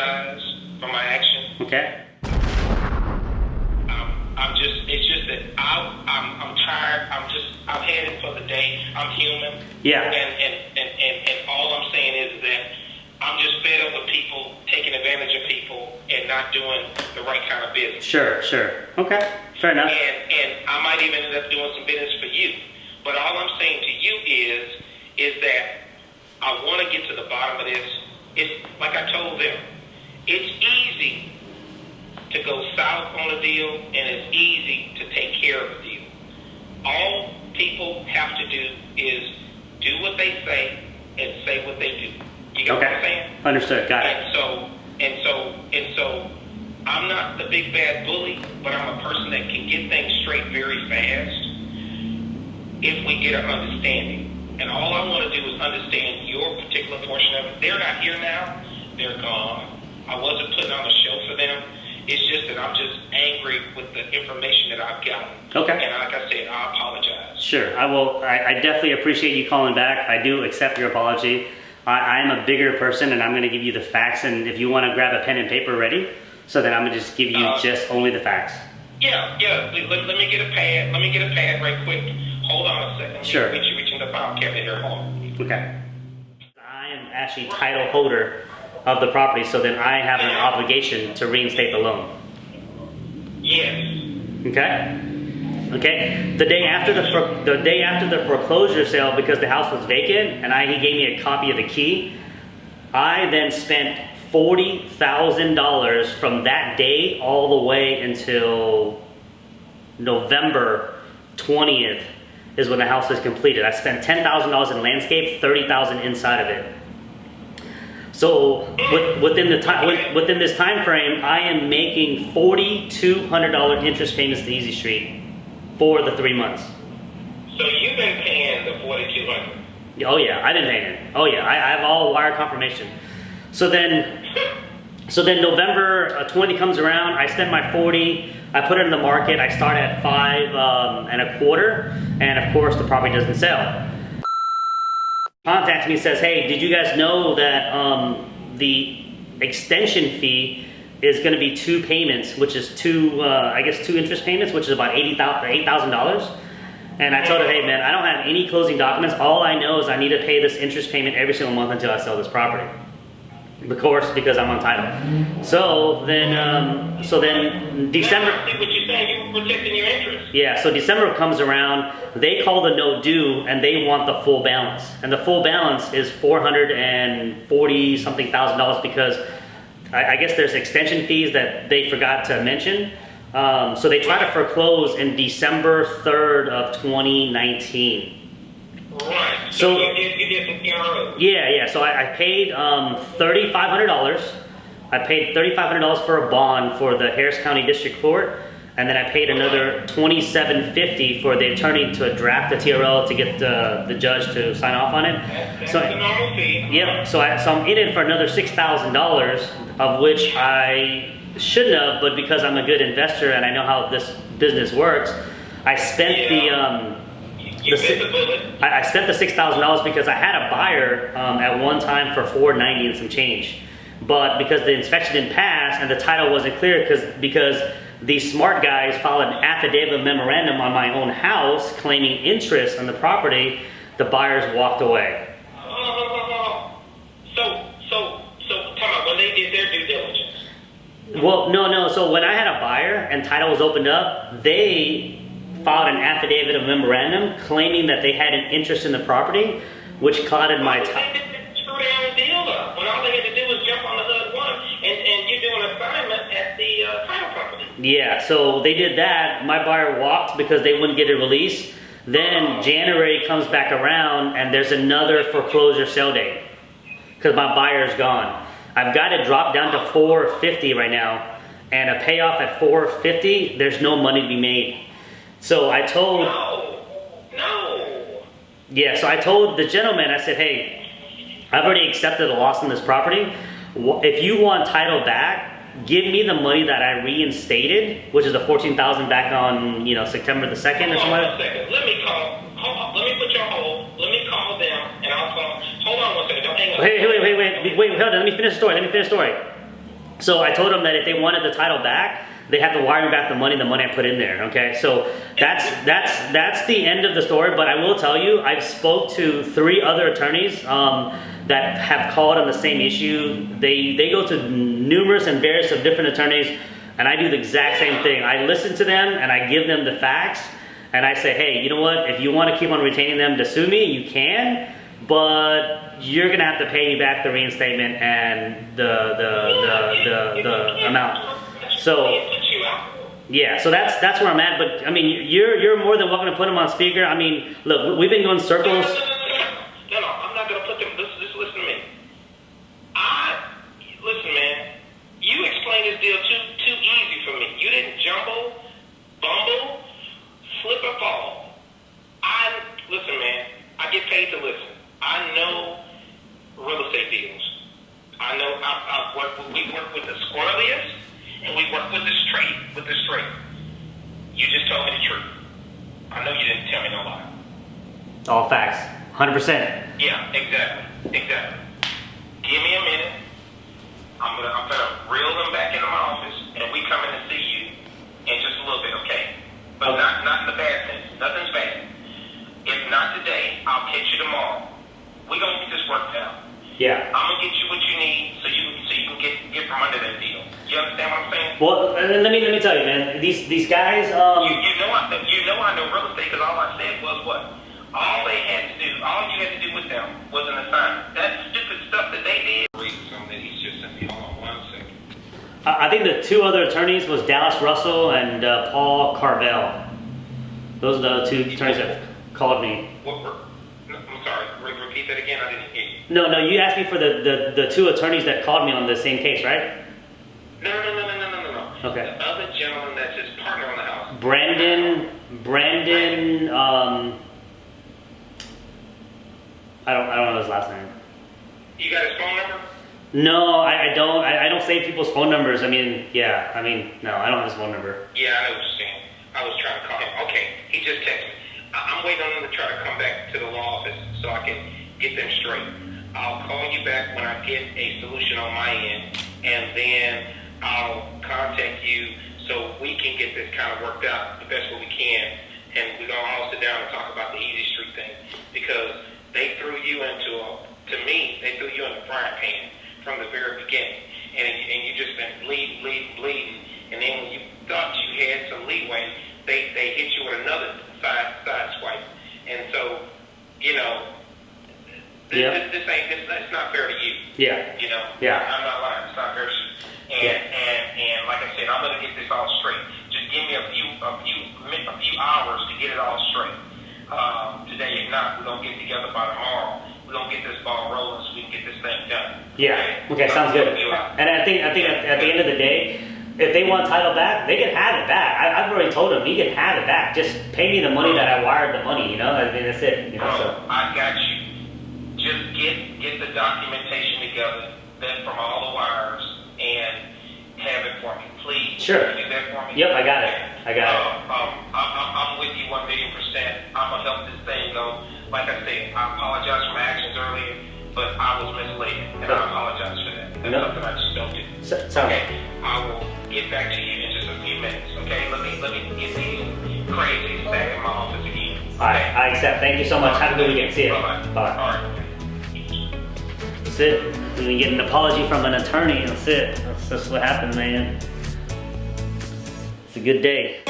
apologize for my actions. Okay. It's just that I'm tired. I'm headed for the day. I'm human. Yeah. And all I'm saying is that I'm just fed up with people taking advantage of people and not doing the right kind of business. Sure. Okay, fair enough. And I might even end up doing some business for you. But all I'm saying to you is that I want to get to the bottom of this. It's like I told them, it's easy to go south on a deal, and it's easy to take care of a deal. All people have to do is do what they say and say what they do. You get what I'm saying? Understood. Got it. And so, I'm not the big bad bully, but I'm a person that can get things straight very fast if we get an understanding. And all I want to do is understand your particular portion of it. They're not here now. They're gone. I wasn't putting on a show for them. It's just that I'm just angry with the information that I've gotten. Okay. And like I said, I apologize. Sure, I will. I definitely appreciate you calling back. I do accept your apology. I'm a bigger person, and I'm going to give you the facts. And if you want to grab a pen and paper ready, so then I'm going to just give you just only the facts. Yeah. Let me get a pad. Let me get a pad right quick. Hold on a second. Sure. Reaching the file cabinet here. Hold on. Okay. I am actually title holder of the property, so then I have an obligation to reinstate the loan. Yes. Okay. The day after the foreclosure sale, because the house was vacant, and he gave me a copy of the key. I then spent $40,000 from that day all the way until November 20th is when the house was completed. I spent $10,000 in landscape, $30,000 inside of it. So within this time frame, I am making $4,200 interest payments to Easy Street for the 3 months. So you've been paying the $4,200? Oh yeah, I've been paying it. Oh yeah, I have all wire confirmation. So then November 20 comes around. I spend my 40. I put it in the market. I start at 5.25, and of course the property doesn't sell. Contacts me and says, hey, did you guys know that the extension fee is going to be 2 payments, which is two interest payments, which is about $8,000. And I told her, hey man, I don't have any closing documents. All I know is I need to pay this interest payment every single month until I sell this property. Of course, because I'm on title. So then December. I see what you're saying. You were protecting your interest. Yeah. So December comes around. They call the note due, and they want the full balance. And the full balance is $440 something thousand because I guess there's extension fees that they forgot to mention. So they try to foreclose in December 3rd of 2019. Right. So you did some PRO. Yeah. So I paid $3,500. I paid $3,500 for a bond for the Harris County District Court, and then I paid another $2,750 for the attorney to draft the TRL to get the judge to sign off on it. That's a normal fee. Yep. So I'm in it for another $6,000, of which I shouldn't have, but because I'm a good investor and I know how this business works, I spent I spent the $6,000 because I had a buyer at one time for $490 and some change, but because the inspection didn't pass and the title wasn't clear, because these smart guys filed an affidavit memorandum on my own house claiming interest on the property, the buyers walked away. So come on, when they did their due diligence. Well, no. So when I had a buyer and title was opened up, they filed an affidavit of memorandum claiming that they had an interest in the property, which clouded my title. They didn't screw down the deal up when all they had to do was jump on the HUD one and you do an assignment at the title company. Yeah, so they did that. My buyer walked because they wouldn't get a release. Then January comes back around and there's another foreclosure sale date because my buyer's gone. I've got it dropped down to $450 right now, and a payoff at $450, there's no money to be made. So I told... No. Yeah, so I told the gentleman, I said, hey, I've already accepted a loss on this property. If you want title back, give me the money that I reinstated, which is the $14,000 back on, September the 2nd or something. Hold on 1 second. Let me put you on hold. Let me call them, and I'll call. Hold on 1 second. Don't hang up. Wait, hold on. Let me finish the story. So I told them that if they wanted the title back, they have to wire me back the money I put in there. Okay, so that's the end of the story. But I will tell you, I've spoke to 3 other attorneys that have called on the same issue. They go to numerous and various of different attorneys, and I do the exact same thing. I listen to them and I give them the facts, and I say, hey, you know what? If you want to keep on retaining them to sue me, you can, but you're gonna have to pay me back the reinstatement and the amount. So yeah, so that's where I'm at. But I mean, you're more than welcome to put them on speaker. I mean, look, we've been going circles. No, I'm not gonna put them. Just listen to me. Listen, man. You explained this deal too easy for me. You didn't jumble, bumble, slip or fall. Listen, man. I get paid to listen. I know real estate deals. I know we work with the squirreliest, and we work with the straight. You just told me the truth. I know you didn't tell me no lie. All facts, 100%. Yeah, exactly. Give me a minute. I'm gonna reel them back into my office, and we come in to see you in just a little bit, okay? But not in the bad sense. Nothing's bad. If not today, I'll catch you tomorrow. We're gonna get this worked out. Yeah. I'm gonna get you what you need so you can get from under that deal. You understand what I'm saying? Well, let me tell you, man. These guys. You know I know real estate because all I said was what? All you had to do with them was an assignment. That stupid stuff that they did. He's just sent me. Hold on 1 second. I think the 2 other attorneys was Dallas Russell and Paul Carvel. Those are the 2 attorneys that called me. I'm sorry. Repeat that again. I didn't hear you. No. You asked me for the 2 attorneys that called me on the same case, right? No. Okay. The other gentleman that's his partner on the house. Brandon. I don't know his last name. You got his phone number? No, I don't. I don't save people's phone numbers. No, I don't have his phone number. Yeah, I know what you're saying. I was trying to call him. Okay, he just texted me. I'm waiting on him to try to come back to the law office so I can get them straight. I'll call you back when I get a solution on my end, and then I'll contact you so we can get this kind of worked out the best way we can. And we're going to all sit down and talk about the Easy Street thing, because they threw you to me, they threw you in the frying pan from the very beginning. And you just been bleeding. And then when you thought you had some leeway, they hit you with another side swipe. And so, it's not fair to you. Yeah. Yeah. I'm not lying. It's not fair to you. And like I said, I'm going to get this all straight. Just give me a few hours to get it all straight. Today, if not, we're going to get together by tomorrow. We're going to get this ball rolling so we can get this thing done. Yeah. Okay, sounds good. And I think at the end of the day, if they want title back, they can have it back. I've already told them, you can have it back. Just pay me the money that I wired the money, I mean, that's it. So. I got you. Just get the documentation together, then from all the wires, and have it for me, please. Sure. Can you do that for me? Yep, I got it. I'm with you 1,000,000%. I'm gonna help this thing go. Like I said, I apologize for my actions earlier, but I was misled, and I apologize for that. That's something I just don't do. Okay, I will get back to you in just a few minutes. Okay, let me get these crazies back in my office again. All right, I accept. Thank you so much. Have a good weekend. See you. Bye. Bye. All right. That's it. We get an apology from an attorney. That's it. That's what happened, man. It's a good day.